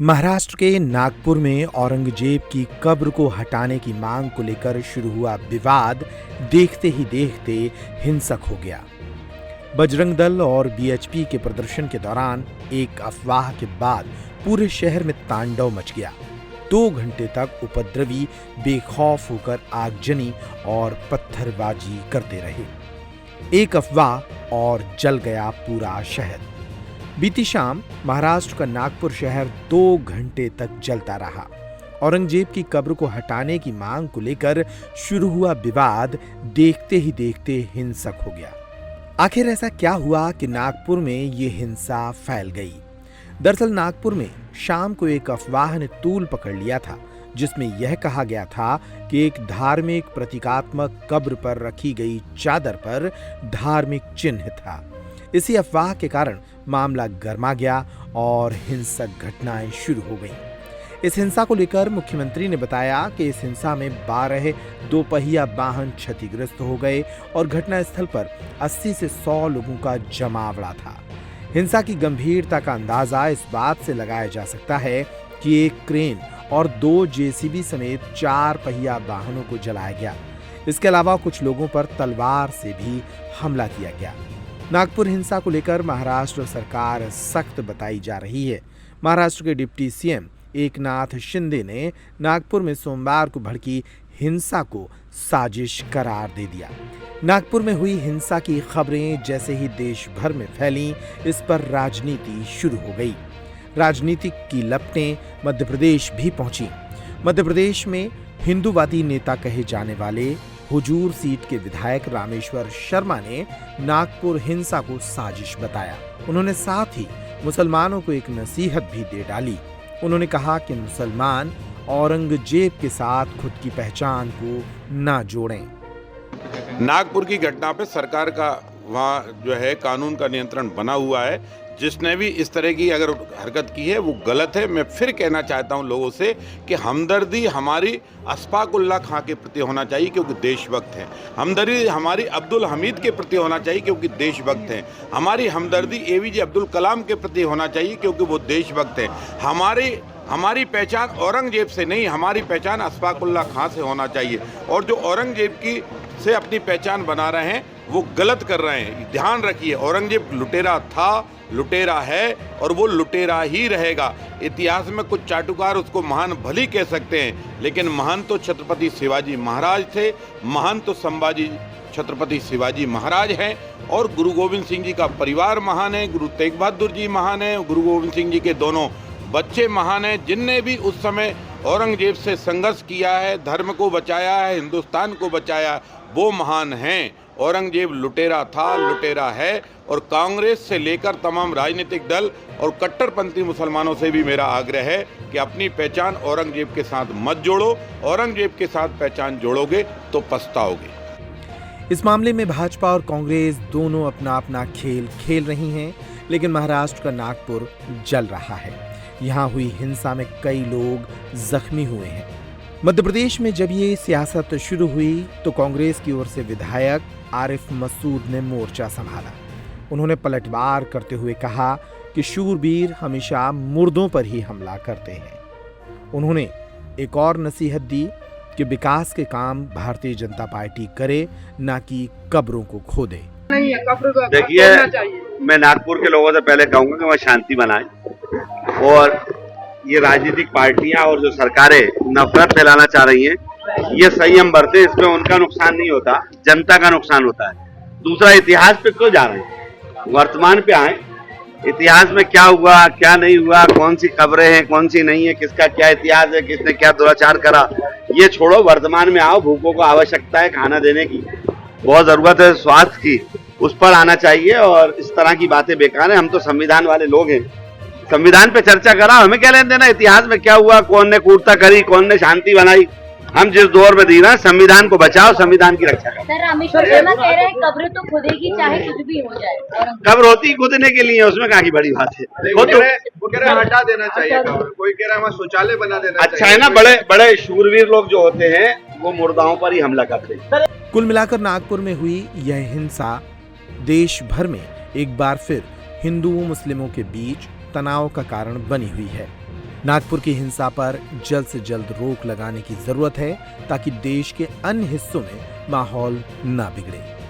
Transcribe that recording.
महाराष्ट्र के नागपुर में औरंगजेब की कब्र को हटाने की मांग को लेकर शुरू हुआ विवाद देखते ही देखते हिंसक हो गया। बजरंग दल और बीएचपी के प्रदर्शन के दौरान एक अफवाह के बाद पूरे शहर में तांडव मच गया। 2 घंटे तक उपद्रवी बेखौफ होकर आगजनी और पत्थरबाजी करते रहे। एक अफवाह और जल गया पूरा शहर। बीती शाम महाराष्ट्र का नागपुर शहर 2 घंटे तक जलता रहा। औरंगजेब की कब्र को हटाने की मांग को लेकर शुरू हुआ विवाद देखते ही देखते हिंसक हो गया। आखिर ऐसा क्या हुआ कि नागपुर में ये हिंसा फैल गई? दरअसल नागपुर में शाम को एक अफवाह ने तूल पकड़ लिया था, जिसमें यह कहा गया था कि एक धार्मिक प्रतीकात्मक कब्र पर रखी गई चादर पर धार्मिक चिन्ह था। इसी अफवाह के कारण मामला गर्मा गया और हिंसक घटनाएं शुरू हो गईं। इस हिंसा को लेकर मुख्यमंत्री ने बताया कि इस हिंसा में 12 दोपहिया वाहन क्षतिग्रस्त हो गए और घटनास्थल पर 80 से 100 लोगों का जमावड़ा था। हिंसा की गंभीरता का अंदाजा इस बात से लगाया जा सकता है कि एक क्रेन और 2 जेसीबी समेत 4 पहिया वाहनों को जलाया गया। इसके अलावा कुछ लोगों पर तलवार से भी हमला किया गया। नागपुर हिंसा को लेकर महाराष्ट्र सरकार सख्त बताई जा रही है। महाराष्ट्र के डिप्टी सीएम एकनाथ शिंदे ने नागपुर में सोमवार को भड़की हिंसा को साजिश करार दे दिया। नागपुर में हुई हिंसा की खबरें जैसे ही देश भर में फैलीं, इस पर राजनीति शुरू हो गई। राजनीतिक की लपटें मध्य प्रदेश भी पहुंची। मध्य प्रदेश में हिंदूवादी नेता कहे जाने वाले हुजूर सीट के विधायक रामेश्वर शर्मा ने नागपुर हिंसा को साजिश बताया। उन्होंने साथ ही मुसलमानों को एक नसीहत भी दे डाली। उन्होंने कहा कि मुसलमान औरंगजेब के साथ खुद की पहचान को ना जोड़ें। नागपुर की घटना पे सरकार का वहाँ जो है कानून का नियंत्रण बना हुआ है। जिसने भी इस तरह की अगर हरकत की है वो गलत है। मैं फिर कहना चाहता हूं लोगों से कि हमदर्दी हमारी अशफाकुल्लाह खां के प्रति होना चाहिए क्योंकि देशभक्त हैं। हमदर्दी हमारी अब्दुल हमीद के प्रति होना चाहिए क्योंकि देशभक्त हैं। हमारी हमदर्दी एपीजे अब्दुल कलाम के प्रति होना चाहिए क्योंकि वो देशभक्त हैं। हमारी पहचान औरंगजेब से नहीं, हमारी पहचान अशफाकुल्लाह खां से होना चाहिए। और जो औरंगजेब की से अपनी पहचान बना रहे हैं वो गलत कर रहे हैं। ध्यान रखिए, औरंगजेब लुटेरा था, लुटेरा है और वो लुटेरा ही रहेगा। इतिहास में कुछ चाटुकार उसको महान भली कह सकते हैं, लेकिन महान तो छत्रपति शिवाजी महाराज थे, महान तो संभाजी छत्रपति शिवाजी महाराज हैं। और गुरु गोविंद सिंह जी का परिवार महान है, गुरु तेग बहादुर जी महान है, गुरु गोविंद सिंह जी के दोनों बच्चे महान हैं। जिनने भी उस समय औरंगजेब से संघर्ष किया है, धर्म को बचाया है, हिंदुस्तान को बचाया, वो महान हैं। औरंगजेब लुटेरा था, लुटेरा है। और कांग्रेस से लेकर तमाम राजनीतिक दल और कट्टरपंथी मुसलमानों से भी मेरा आग्रह है कि अपनी पहचान औरंगजेब के साथ मत जोड़ो। औरंगजेब के साथ पहचान जोड़ोगे तो पछताओगे। इस मामले में भाजपा और कांग्रेस दोनों अपना अपना खेल खेल रही हैं, लेकिन महाराष्ट्र का नागपुर जल रहा है। यहाँ हुई हिंसा में कई लोग जख्मी हुए हैं। मध्य प्रदेश में जब ये सियासत शुरू हुई तो कांग्रेस की ओर से विधायक आरिफ मसूद ने मोर्चा संभाला। उन्होंने पलटवार करते हुए कहा कि शूरवीर हमेशा मुर्दों पर ही हमला करते हैं। उन्होंने एक और नसीहत दी कि विकास के काम भारतीय जनता पार्टी करे, ना कि कब्रों को खोदे। देखिए, मैं नागपुर के लोगों से पहले कहूंगा कि वह शांति बनाए और ये राजनीतिक पार्टियां और जो सरकारें नफरत फैलाना चाह रही हैं, ये संयम बरते। इसमें उनका नुकसान नहीं होता, जनता का नुकसान होता है। दूसरा, इतिहास पे क्यों जा रहे हैं? वर्तमान पे आए। इतिहास में क्या हुआ, क्या नहीं हुआ, कौन सी खबरें हैं, कौन सी नहीं है, किसका क्या इतिहास है, किसने क्या दुराचार करा, ये छोड़ो। वर्तमान में आओ। भूखों को आवश्यकता है खाना देने की, बहुत जरूरत है स्वास्थ्य की, उस पर आना चाहिए। और इस तरह की बातें बेकार है। हम तो संविधान वाले लोग हैं, संविधान पे चर्चा करा। हमें क्या लेना देना इतिहास में क्या हुआ, कौन ने कूटता करी, कौन ने शांति बनाई। हम जिस दौर में जी रहे हैं, संविधान को बचाओ, संविधान की रक्षा करो। सर, रामेश्वर शर्मा कह रहे हैं कब्र तो खुदेगी चाहे कुछ भी हो जाए। कब्र होती खुदने के लिए, उसमें कहाँ की बड़ी बात है। वो कह रहे हटा देना चाहिए कब्र, कोई कह रहा है शौचालय बना देना अच्छा है ना। बड़े बड़े शूरवीर लोग जो होते हैं वो मुर्दाओं पर ही हमला करते हैं। कुल मिलाकर नागपुर में हुई यह हिंसा देश भर में एक बार फिर हिंदुओं मुस्लिमों के बीच तनाव का कारण बनी हुई है। नागपुर की हिंसा पर जल्द से जल्द रोक लगाने की जरूरत है ताकि देश के अन्य हिस्सों में माहौल न बिगड़े।